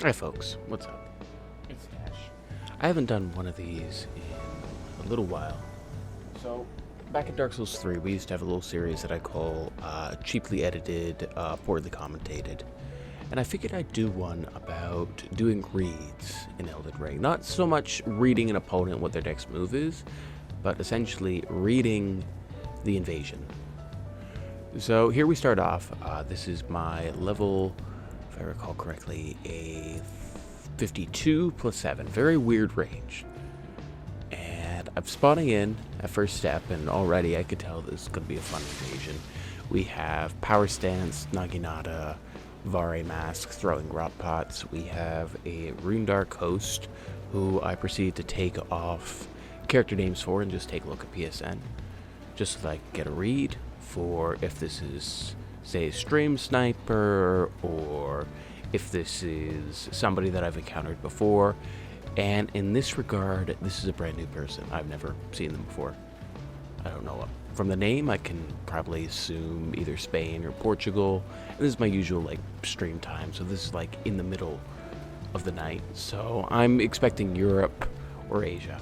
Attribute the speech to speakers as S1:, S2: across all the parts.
S1: Hi folks, what's up? It's Dash. I haven't done one of these in a little while. So, back in Dark Souls 3, we used to have a little series that I call Cheaply Edited, Poorly Commentated. And I figured I'd do one about doing reads in Elden Ring. Not so much reading an opponent what their next move is, but essentially reading the invasion. So here we start off. This is my level, if I recall correctly, a 52 plus 7. Very weird range. And I'm spawning in at first step, and already I could tell this is going to be a fun invasion. We have Power Stance, Naginata, Vare Mask, throwing Rot Pots. We have a Runedark host, who I proceed to take off character names for and just take a look at PSN. Just so that I can get a read for if this is, say, a stream sniper, or if this is somebody that I've encountered before. And in this regard, this is a brand new person. I've never seen them before. I don't know. From the name, I can probably assume either Spain or Portugal. And this is my usual, stream time. So this is, in the middle of the night. So I'm expecting Europe or Asia.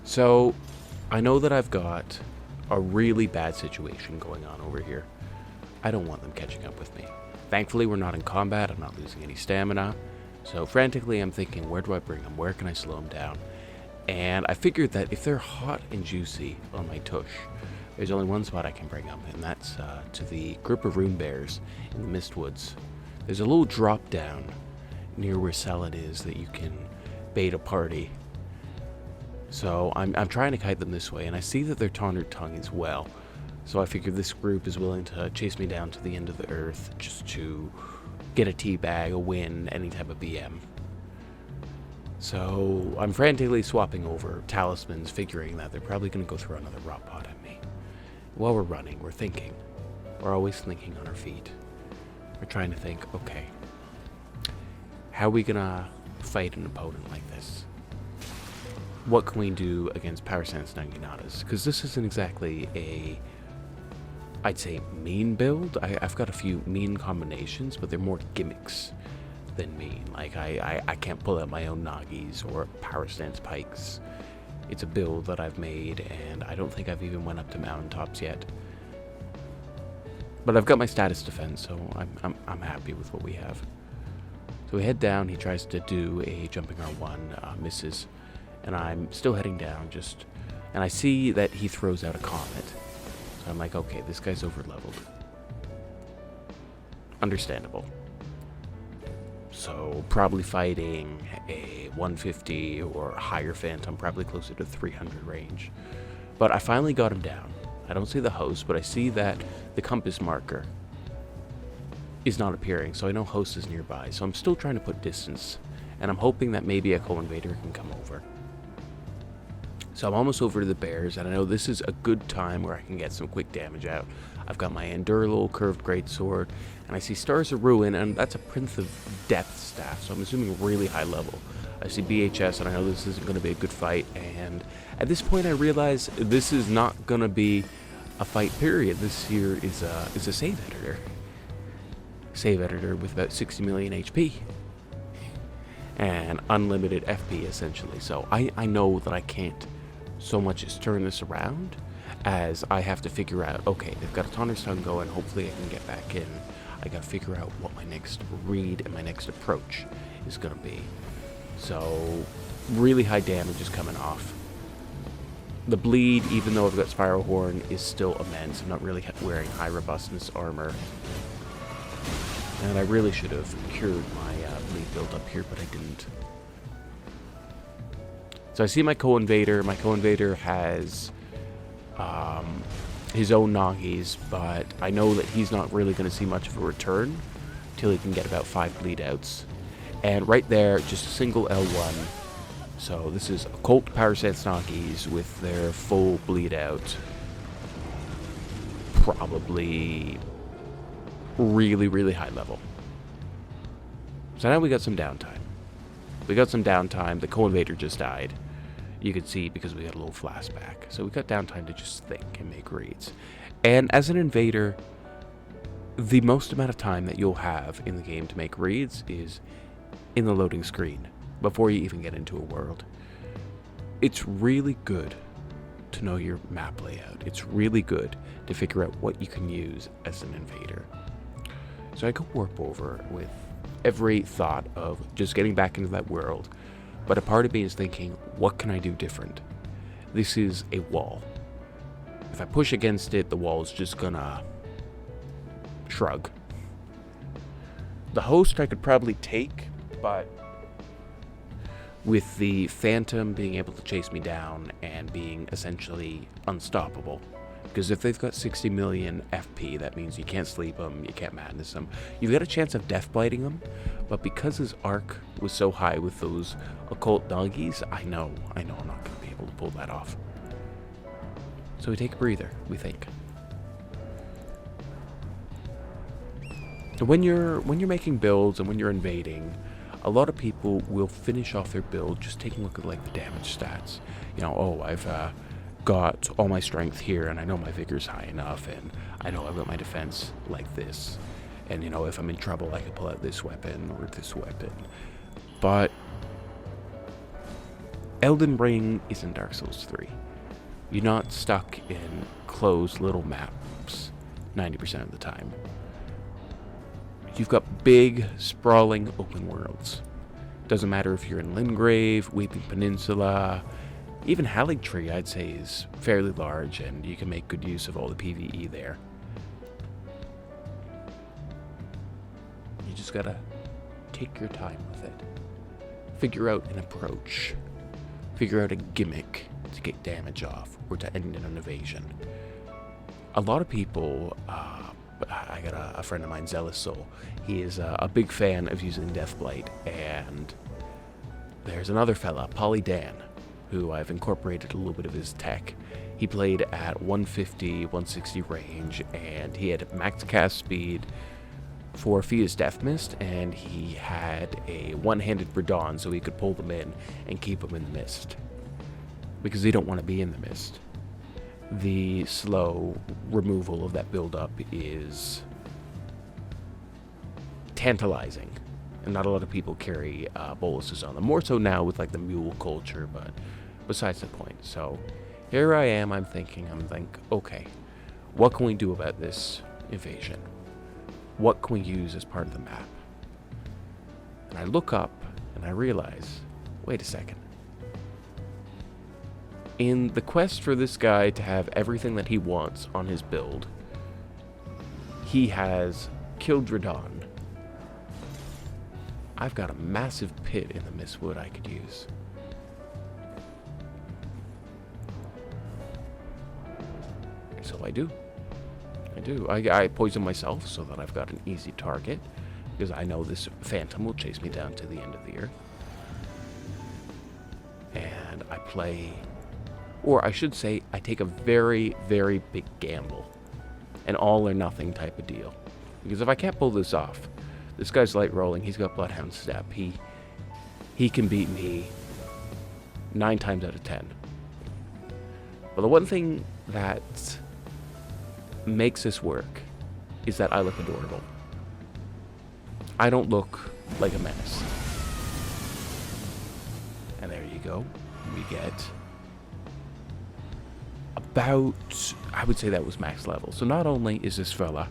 S1: So I know that I've got a really bad situation going on over here. I don't want them catching up with me. Thankfully, we're not in combat. I'm not losing any stamina. So frantically, I'm thinking, where do I bring them? Where can I slow them down? And I figured that if they're hot and juicy on my tush, there's only one spot I can bring them, and that's to the group of rune bears in the Mistwoods. There's a little drop down near where Salad is that you can bait a party. So I'm trying to kite them this way, and I see that they're Taunter Tongue as well. So I figure this group is willing to chase me down to the end of the earth just to get a teabag, a win, any type of BM. So I'm frantically swapping over talismans, figuring that they're probably going to go throw another rot pot at me. While we're running, we're thinking. We're always thinking on our feet. We're trying to think, okay, how are we going to fight an opponent like this? What can we do against Power Stance Naginatas? Because this isn't exactly a, I'd say, mean build. I've got a few mean combinations, but they're more gimmicks than mean. I can't pull out my own Nagis or Power Stance Pikes. It's a build that I've made, and I don't think I've even went up to mountaintops yet. But I've got my status defense, so I'm happy with what we have. So we head down. He tries to do a jumping R1, misses. And I'm still heading down, and I see that he throws out a comet. So I'm like, okay, this guy's over-leveled. Understandable. So probably fighting a 150 or higher Phantom, probably closer to 300 range. But I finally got him down. I don't see the host, but I see that the compass marker is not appearing, so I know host is nearby. So I'm still trying to put distance, and I'm hoping that maybe a co-invader can come over. So I'm almost over to the bears, and I know this is a good time where I can get some quick damage out. I've got my Endurlo curved greatsword, and I see Stars of Ruin, and that's a Prince of Death staff, so I'm assuming really high level. I see BHS, and I know this isn't going to be a good fight, and at this point I realize this is not going to be a fight period. This here is a save editor. Save editor with about 60 million HP. And unlimited FP, essentially. So I know that I can't so much as turn this around, as I have to figure out, okay, they've got a Taunter's Tongue going, hopefully I can get back in. I gotta figure out what my next read and my next approach is gonna be. So, really high damage is coming off. The bleed, even though I've got Spiral Horn, is still immense. I'm not really wearing high robustness armor. And I really should have cured my bleed build up here, but I didn't. So I see my co-invader. My co-invader has his own Nagis, but I know that he's not really going to see much of a return until he can get about 5 bleed outs. And right there, just a single L1. So this is Occult Power Stance Nagis with their full bleed out. Probably really, really high level. So now we got some downtime. The co-invader just died. You could see because we got a little flashback. So we got downtime to just think and make reads. And as an invader, the most amount of time that you'll have in the game to make reads is in the loading screen before you even get into a world. It's really good to know your map layout. It's really good to figure out what you can use as an invader. So I go warp over with every thought of just getting back into that world, but a part of me is thinking, what can I do different? This is a wall. If I push against it, the wall is just gonna shrug. The host I could probably take, but with the Phantom being able to chase me down and being essentially unstoppable. Because if they've got 60 million FP, that means you can't sleep them, you can't madness them. You've got a chance of death blighting them, but because his arc was so high with those occult doggies, I know I'm not going to be able to pull that off. So we take a breather, we think. When you're making builds and when you're invading, a lot of people will finish off their build just taking a look at like the damage stats. You know, oh, I've got all my strength here, and I know my vigor's high enough, and I know I've got my defense like this. And, you know, if I'm in trouble, I can pull out this weapon or this weapon. But Elden Ring isn't Dark Souls 3. You're not stuck in closed little maps 90% of the time. You've got big, sprawling open worlds. Doesn't matter if you're in Lingrave, Weeping Peninsula, even Haligtree, I'd say, is fairly large, and you can make good use of all the PvE there. You just gotta take your time with it. Figure out an approach. Figure out a gimmick to get damage off, or to end in an evasion. A lot of people, I got a friend of mine, Zealous Soul. He is a big fan of using Deathblight, and there's another fella, Polly Dan, who I've incorporated a little bit of his tech. He played at 150, 160 range, and he had max cast speed for Fia's Death Mist, and he had a one-handed Verdon so he could pull them in and keep them in the mist. Because they don't want to be in the mist. The slow removal of that buildup is tantalizing, and not a lot of people carry boluses on them. More so now with like the mule culture, but besides the point. So here I am, I'm thinking, okay, what can we do about this invasion? What can we use as part of the map? And I look up and I realize, wait a second. In the quest for this guy to have everything that he wants on his build, he has killed Radon. I've got a massive pit in the Mistwood I could use. So I do. I poison myself so that I've got an easy target, because I know this Phantom will chase me down to the end of the earth. And I play, or I should say, I take a very, very big gamble. An all or nothing type of deal. Because if I can't pull this off, this guy's light rolling, he's got Bloodhound Step, he can beat me 9 times out of 10. But the one thing that makes this work is that I look adorable. I don't look like a menace. And there you go. We get about, I would say that was max level. So not only is this fella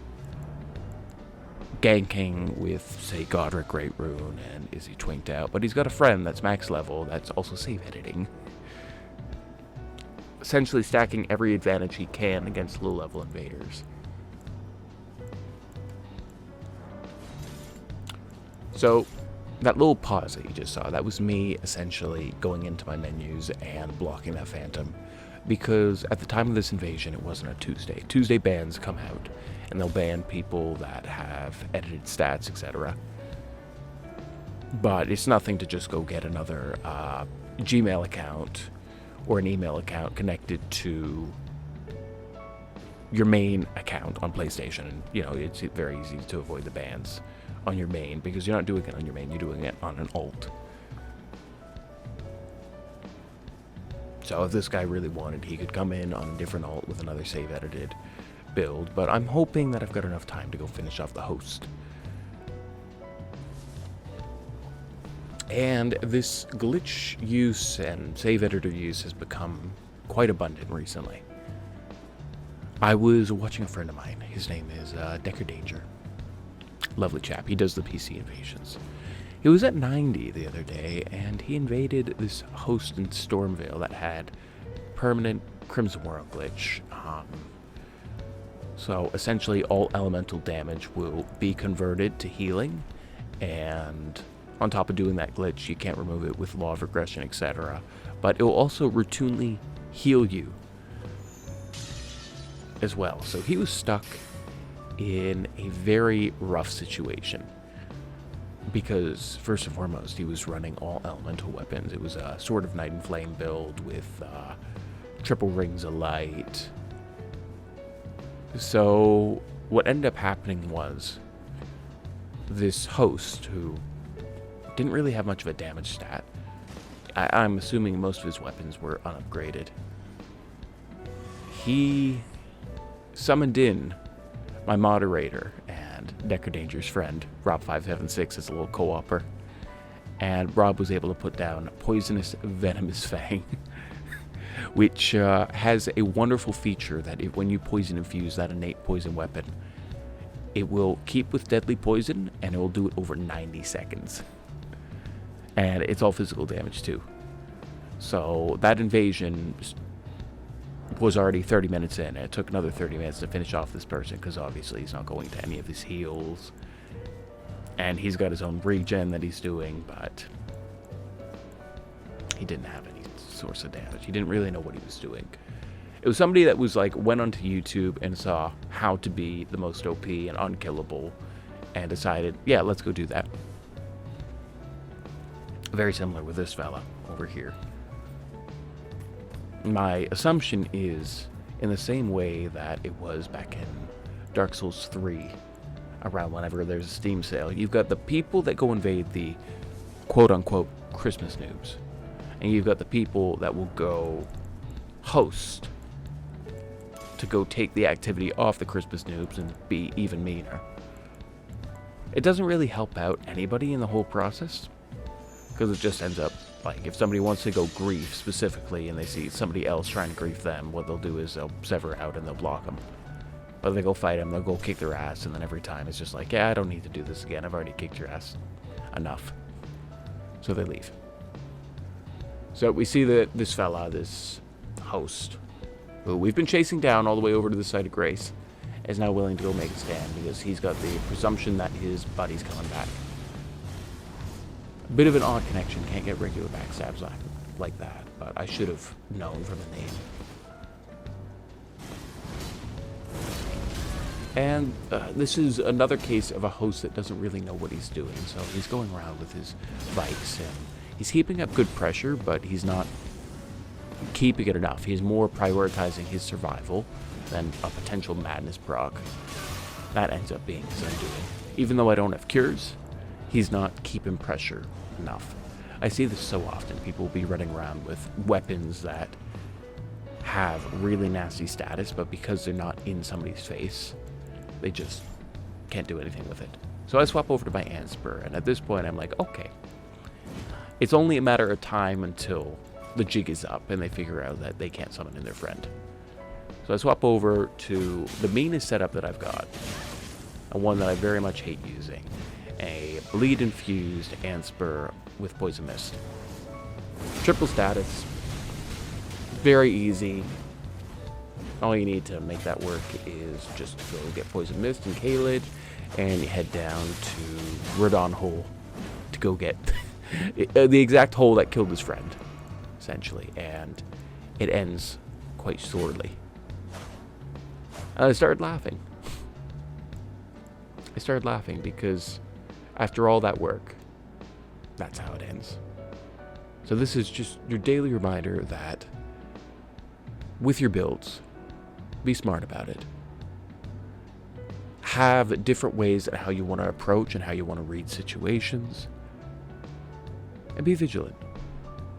S1: ganking with, say, Godric Great Rune and is he twinked out, but he's got a friend that's max level that's also save editing. Essentially stacking every advantage he can against low-level invaders. So, that little pause that you just saw, that was me essentially going into my menus and blocking that Phantom. Because at the time of this invasion, it wasn't a Tuesday. Tuesday bans come out, and they'll ban people that have edited stats, etc. But it's nothing to just go get another Gmail account or an email account connected to your main account on PlayStation. And, you know, it's very easy to avoid the bans on your main, because you're not doing it on your main, you're doing it on an alt. So if this guy really wanted, he could come in on a different alt with another save edited build, but I'm hoping that I've got enough time to go finish off the host. And this glitch use and save editor use has become quite abundant recently. I was watching a friend of mine. His name is Decker Danger. Lovely chap. He does the PC invasions. He was at 90 the other day, and he invaded this host in Stormvale that had permanent Crimson World glitch. So essentially all elemental damage will be converted to healing, and on top of doing that glitch, you can't remove it with law of regression, etc. But it will also routinely heal you as well. So he was stuck in a very rough situation because, first and foremost, he was running all elemental weapons. It was a Sword of Night and Flame build with triple rings of light. So what ended up happening was this host, who didn't really have much of a damage stat, I'm assuming most of his weapons were unupgraded, he summoned in my moderator and Decker Danger's friend, Rob576, as a little co-opper, and Rob was able to put down Poisonous Venomous Fang, which has a wonderful feature that when you poison infuse that innate poison weapon, it will keep with deadly poison, and it will do it over 90 seconds. And it's all physical damage too. So that invasion was already 30 minutes in, and it took another 30 minutes to finish off this person, because obviously he's not going to any of his heals. And he's got his own regen that he's doing, but he didn't have any source of damage. He didn't really know what he was doing. It was somebody that was like, went onto YouTube and saw how to be the most OP and unkillable, and decided, yeah, let's go do that. Very similar with this fella over here. My assumption is, in the same way that it was back in Dark Souls 3, around whenever there's a Steam sale, you've got the people that go invade the quote-unquote Christmas noobs, and you've got the people that will go host to go take the activity off the Christmas noobs and be even meaner. It doesn't really help out anybody in the whole process, because it just ends up, like, if somebody wants to go grief specifically and they see somebody else trying to grief them, what they'll do is they'll sever out and they'll block them. But they go fight them, they'll go kick their ass, and then every time it's just like, yeah, I don't need to do this again, I've already kicked your ass enough. So they leave. So we see that this fella, this host, who we've been chasing down all the way over to the site of Grace, is now willing to go make a stand because he's got the presumption that his buddy's coming back. A bit of an odd connection, can't get regular backstabs like that, but I should have known from the name. And this is another case of a host that doesn't really know what he's doing, so he's going around with his bikes, and he's keeping up good pressure, but he's not keeping it enough. He's more prioritizing his survival than a potential madness proc. That ends up being his undoing. Even though I don't have cures, he's not keeping pressure enough. I see this so often. People will be running around with weapons that have really nasty status, but because they're not in somebody's face, they just can't do anything with it. So I swap over to my Anspur, and at this point I'm like, okay, it's only a matter of time until the jig is up and they figure out that they can't summon in their friend. So I swap over to the meanest setup that I've got, and one that I very much hate using, a bleed infused Anspur with poison mist. Triple status, very easy. All you need to make that work is just go get poison mist and Kaled, and you head down to Radon Hole to go get the exact hole that killed his friend, essentially, and it ends quite sorely. And I started laughing. I started laughing because after all that work, that's how it ends. So this is just your daily reminder that with your builds, be smart about it. Have different ways at how you want to approach and how you want to read situations. And be vigilant,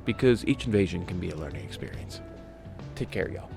S1: because each invasion can be a learning experience. Take care, y'all.